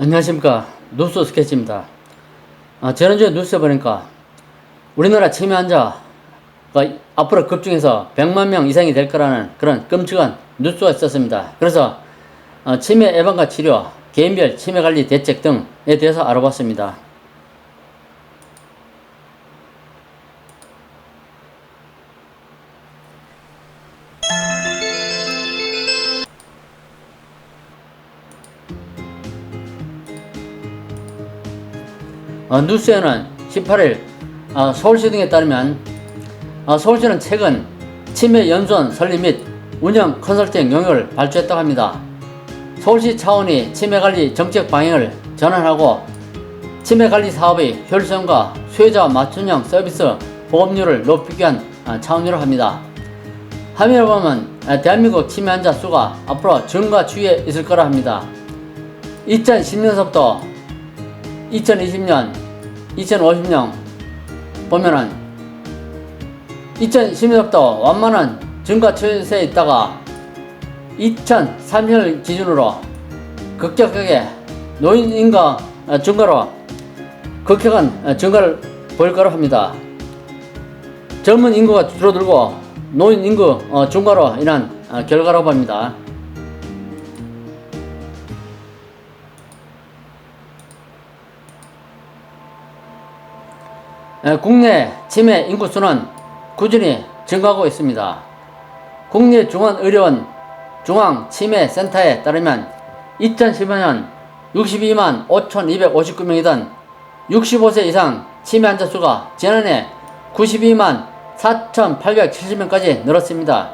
안녕하십니까. 뉴스 스케치입니다. 지난주에 뉴스에 보니까 우리나라 치매 환자가 앞으로 급증해서 100만 명 이상이 될 거라는 그런 끔찍한 뉴스가 있었습니다. 그래서 치매 예방과 치료, 개인별 치매 관리 대책 등에 대해서 알아봤습니다. 뉴스에는 18일 서울시 등에 따르면 서울시는 최근 치매 연수원 설립 및 운영 컨설팅 용역을 발주했다고 합니다. 서울시 차원이 치매관리 정책 방향을 전환하고 치매관리 사업의 효율성과 수요자 맞춤형 서비스 보험료를 높이기 위한 차원으로 합니다. 화면을 보면 대한민국 치매 환자 수가 앞으로 증가 추이에 있을 거라 합니다. 2010년서부터 2020년, 2050년 보면은 2010년부터 완만한 증가 추세에 있다가 2030년 기준으로 급격하게 노인 인구 증가로 급격한 증가를 보일 거라고 합니다. 젊은 인구가 줄어들고 노인 인구 증가로 인한 결과라고 합니다. 국내 치매 인구수는 꾸준히 증가하고 있습니다. 국립중앙의료원 중앙치매센터에 따르면 2015년 62만 5,259명이던 65세 이상 치매 환자 수가 지난해 92만 4,870명까지 늘었습니다.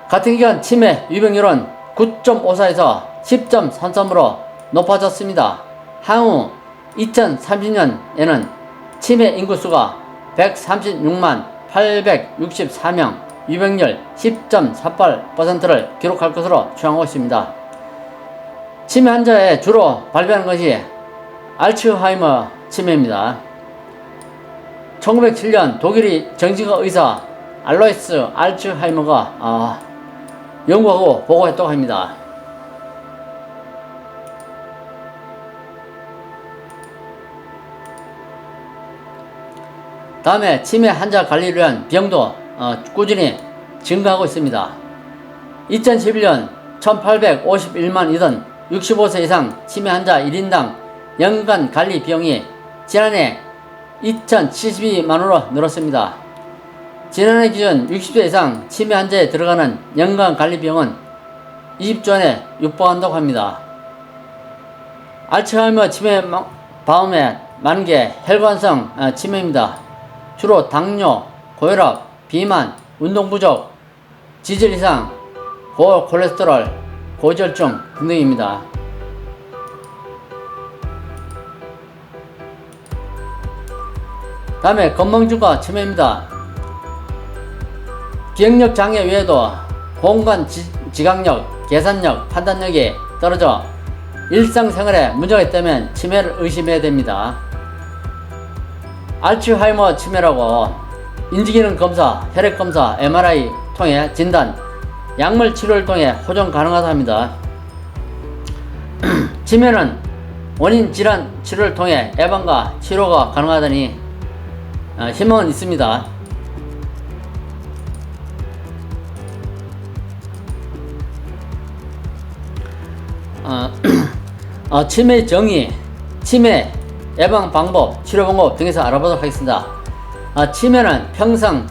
같은 기간 치매 유병률은 9.54에서 10.33으로 높아졌습니다. 향후 2030년에는 치매 인구수가 136만 864명, 유병률 10.48%를 기록할 것으로 추정하고 있습니다. 치매 환자에 주로 발병하는 것이 알츠하이머 치매입니다. 1907년 독일의 정신과 의사 알로이스 알츠하이머가 연구하고 보고했다고 합니다. 다음에 치매 환자 관리를 위한 비용도 꾸준히 증가하고 있습니다. 2011년 1851만이던 65세 이상 치매 환자 1인당 연간 관리 비용이 지난해 2072만원으로 늘었습니다. 지난해 기준 60세 이상 치매 환자에 들어가는 연간 관리 비용은 20조 원에 육박한다고 합니다. 알츠하이머 치매 다음에 많은 게 혈관성 치매입니다. 주로 당뇨, 고혈압, 비만, 운동부족, 지질 이상, 고콜레스테롤, 고지혈증 등등입니다. 다음에 건망증과 치매입니다. 기억력 장애 외에도 공간 지각력, 계산력, 판단력이 떨어져 일상생활에 문제가 있다면 치매를 의심해야 됩니다. 알츠하이머 치매라고 인지기능 검사, 혈액 검사, MRI 통해 진단, 약물 치료를 통해 호전 가능하다 합니다. 치매는 원인 질환 치료를 통해 예방과 치료가 가능하다니 희망은 있습니다. 치매 정의, 치매 예방 방법, 치료 방법 등에서 알아보도록 하겠습니다. 치매는 평생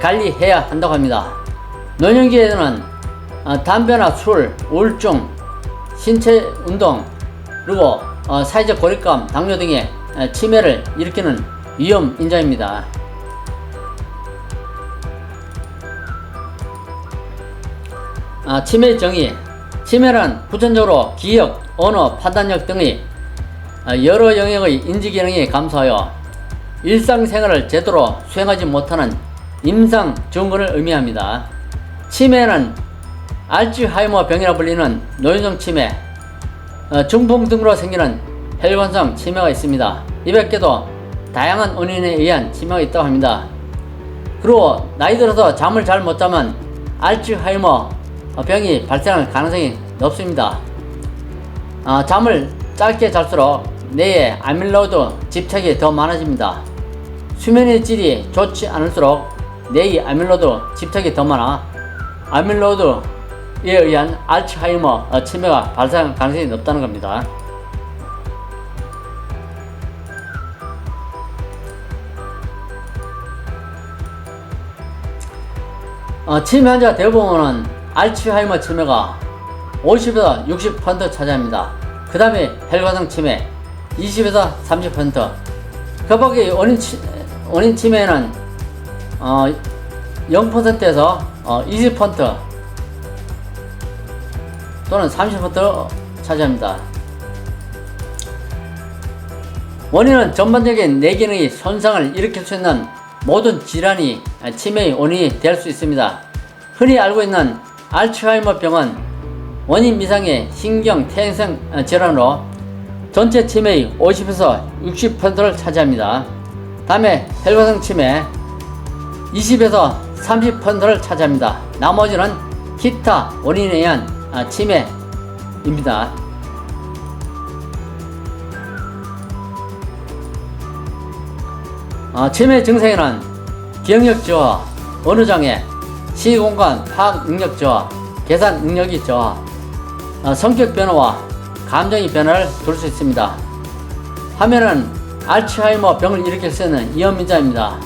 관리해야 한다고 합니다. 노년기에는 담배나 술, 우울증, 신체 운동, 그리고 사회적 고립감, 당뇨 등의 치매를 일으키는 위험 인자입니다. 치매 정의, 치매는 후천적으로 기억, 언어, 판단력 등의 여러 영역의 인지기능이 감소하여 일상생활을 제대로 수행하지 못하는 임상 증후군을 의미합니다. 치매는 알츠하이머 병이라 불리는 노인성 치매, 중풍 등으로 생기는 혈관성 치매가 있습니다. 이 밖에도 다양한 원인에 의한 치매가 있다고 합니다. 그리고 나이 들어서 잠을 잘 못 자면 알츠하이머 병이 발생할 가능성이 높습니다. 잠을 짧게 잘수록 뇌에 아밀로이드 집착이 더 많아집니다. 수면의 질이 좋지 않을수록 뇌의 아밀로이드 집착이 더 많아 아밀로이드에 의한 알츠하이머 치매가 발생할 가능성이 높다는 겁니다. 치매 환자 대부분은 알츠하이머 치매가 50에서 60% 차지합니다. 그 다음에 혈관성 치매 20에서 30%. 그 밖에 원인 치매는 0%에서 20% 또는 30% 차지합니다. 원인은 전반적인 뇌기능의 손상을 일으킬 수 있는 모든 질환이 치매의 원인이 될 수 있습니다. 흔히 알고 있는 알츠하이머 병은 원인 미상의 신경 퇴행성 질환으로 전체 치매의 50에서 60%를 차지합니다. 다음에 혈관성 치매 20에서 30%를 차지합니다. 나머지는 기타 원인에 의한 치매입니다. 치매 증상에는 기억력 저하, 언어장애, 시공간 파악 능력 저하, 계산 능력이 저하, 성격 변화와 감정의 변화를 둘 수 있습니다. 화면은 알츠하이머 병을 일으킬 수 있는 위험인자입니다.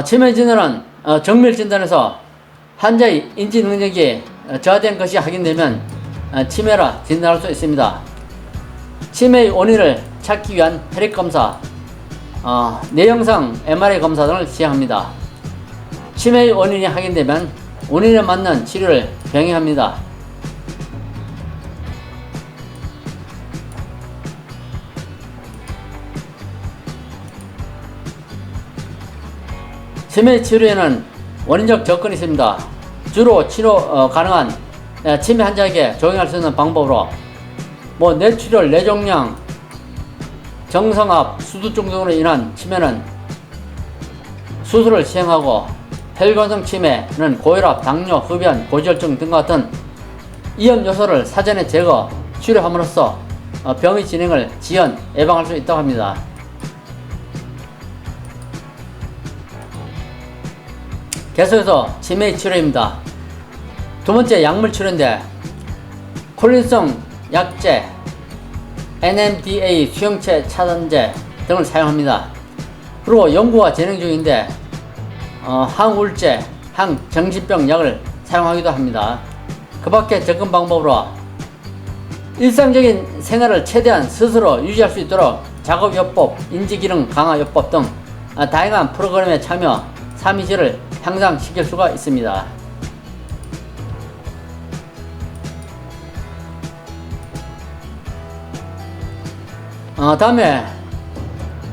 치매 진단은 정밀 진단에서 환자의 인지 능력이 저하된 것이 확인되면 치매라 진단할 수 있습니다. 치매의 원인을 찾기 위한 혈액 검사, 뇌영상 MRI 검사 등을 시행합니다. 치매의 원인이 확인되면 원인에 맞는 치료를 병행합니다. 치매 치료에는 원인적 접근이 있습니다. 주로 치료 가능한 치매 환자에게 적용할 수 있는 방법으로 뇌출혈, 뇌종양, 정성압, 수두증 등으로 인한 치매는 수술을 시행하고 혈관성 치매는 고혈압, 당뇨, 흡연, 고지혈증 등과 같은 위험 요소를 사전에 제거, 치료함으로써 병의 진행을 지연, 예방할 수 있다고 합니다. 계속해서 치매의 치료입니다. 두 번째 약물 치료인데 콜린성 약제, NMDA 수용체 차단제 등을 사용합니다. 그리고 연구가 진행 중인데 항우울제, 항정신병 약을 사용하기도 합니다. 그 밖에 접근 방법으로 일상적인 생활을 최대한 스스로 유지할 수 있도록 작업요법, 인지기능 강화요법 등 다양한 프로그램에 참여, 삶의질을 향상시킬 수가 있습니다. 다음에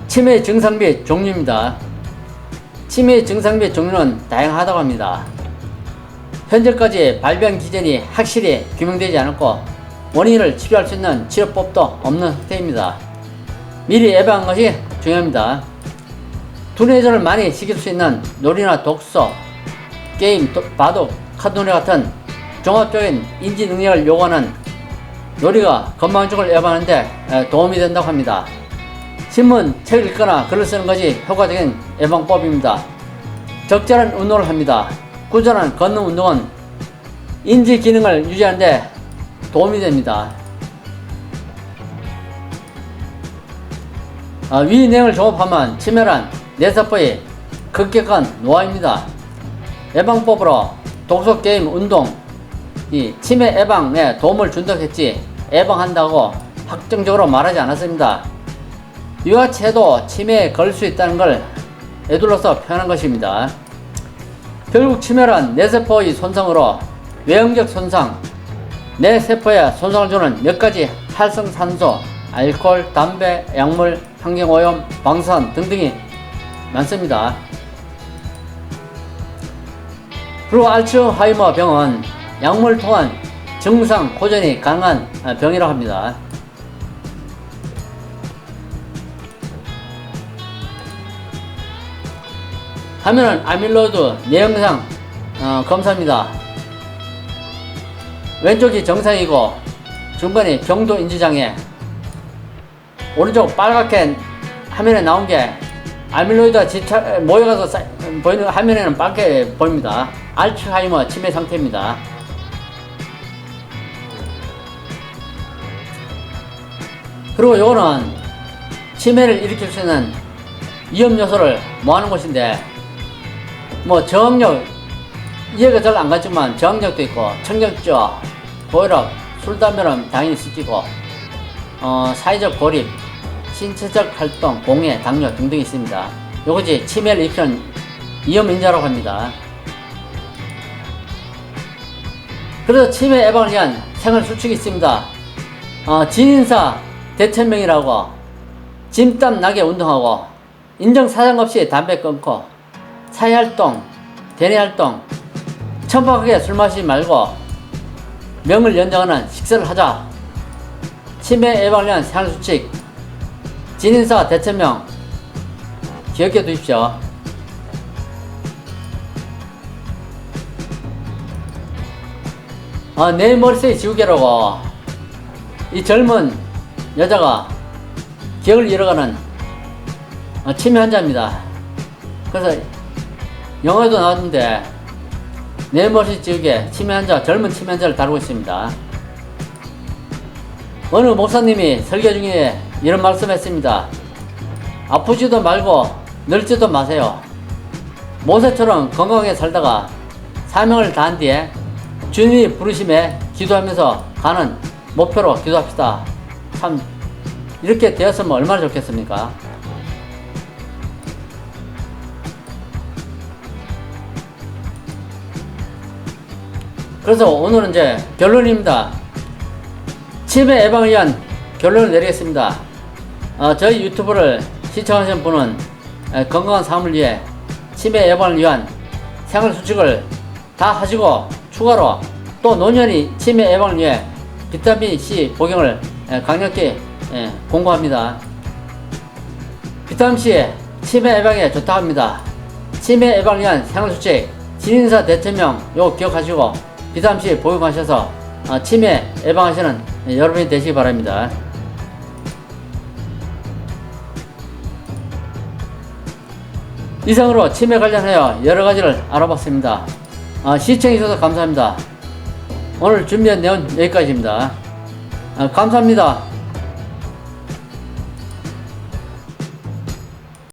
치매의 증상 및 종류입니다. 치매의 증상 및 종류는 다양하다고 합니다. 현재까지 발병 기전이 확실히 규명되지 않았고 원인을 치료할 수 있는 치료법도 없는 상태입니다. 미리 예방하는 것이 중요합니다. 두뇌전을 많이 시킬 수 있는 놀이나 독서, 게임, 바둑, 카드놀이 같은 종합적인 인지 능력을 요구하는 놀이가 건망증을 예방하는데 도움이 된다고 합니다. 신문, 책을 읽거나 글을 쓰는 것이 효과적인 예방법입니다. 적절한 운동을 합니다. 꾸준한 걷는 운동은 인지 기능을 유지하는 데 도움이 됩니다. 위 내용을 종합하면 치매란 뇌세포의 급격한 노화입니다. 예방법으로 독서, 게임, 운동, 이 치매 예방에 도움을 준다고 했지 예방한다고 확정적으로 말하지 않았습니다. 이와 같이 해도 치매에 걸릴 수 있다는 걸 애둘러서 표현한 것입니다. 결국 치매란 뇌세포의 손상으로 외형적 손상, 뇌세포에 손상을 주는 몇 가지 활성산소, 알코올, 담배, 약물, 환경오염, 방사선 등등이 많습니다. 그리고 알츠하이머 병은 약물을 통한 증상 호전이 가능한 병이라고 합니다. 화면은 아밀로이드 내영상 검사입니다. 왼쪽이 정상이고 중간이 경도 인지장애, 오른쪽 빨갛게 화면에 나온 게 아밀로이드가 모여가서 보이는 화면에는 빨갛게 보입니다. 알츠하이머 치매 상태입니다. 그리고 요거는 치매를 일으킬 수 있는 위험 요소를 모아놓은 곳인데, 뭐 저항력 이해가 잘 안 갔지만 저항력도 있고, 청경증, 고혈압, 술, 담배는 당연히 있을지고, 사회적 고립, 신체적 활동, 공해, 당뇨 등등이 있습니다. 요것이 치매를 일으키는 위험 인자라고 합니다. 그래서 치매 예방을 위한 생활 수칙이 있습니다. 진인사 대천명이라고, 진땀 나게 운동하고, 인정 사정 없이 담배 끊고, 사회활동, 대내활동, 천박하게 술 마시지 말고 명을 연장하는 식사를 하자. 치매 예방을 위한 생활 수칙, 진인사 대천명 기억해 두십시오. 내 머릿속의 지우개라고, 이 젊은 여자가 기억을 잃어가는 치매 환자입니다. 그래서 영화에도 나왔는데 내 머릿속 지우개, 치매 환자, 젊은 치매 환자를 다루고 있습니다. 어느 목사님이 설교 중에 이런 말씀했습니다. 아프지도 말고 늙지도 마세요. 모세처럼 건강하게 살다가 사명을 다한 뒤에 주님이 부르심에 기도하면서 가는 목표로 기도합시다. 참 이렇게 되었으면 얼마나 좋겠습니까? 그래서 오늘은 이제 결론입니다. 치매 예방을 위한 결론을 내리겠습니다. 저희 유튜브를 시청하시는 분은 건강한 삶을 위해 치매 예방을 위한 생활 수칙을 다 하시고, 추가로 또 노년이 치매 예방을 위해 비타민C 복용을 강력히 공고합니다. 비타민C 치매 예방에 좋다고 합니다. 치매 예방을 위한 생활 수칙, 진인사 대천명 요거 기억하시고 비타민C 복용하셔서 치매 예방하시는 여러분이 되시기 바랍니다. 이상으로 치매 관련하여 여러가지를 알아봤습니다. 시청해주셔서 감사합니다. 오늘 준비한 내용 여기까지입니다. 감사합니다.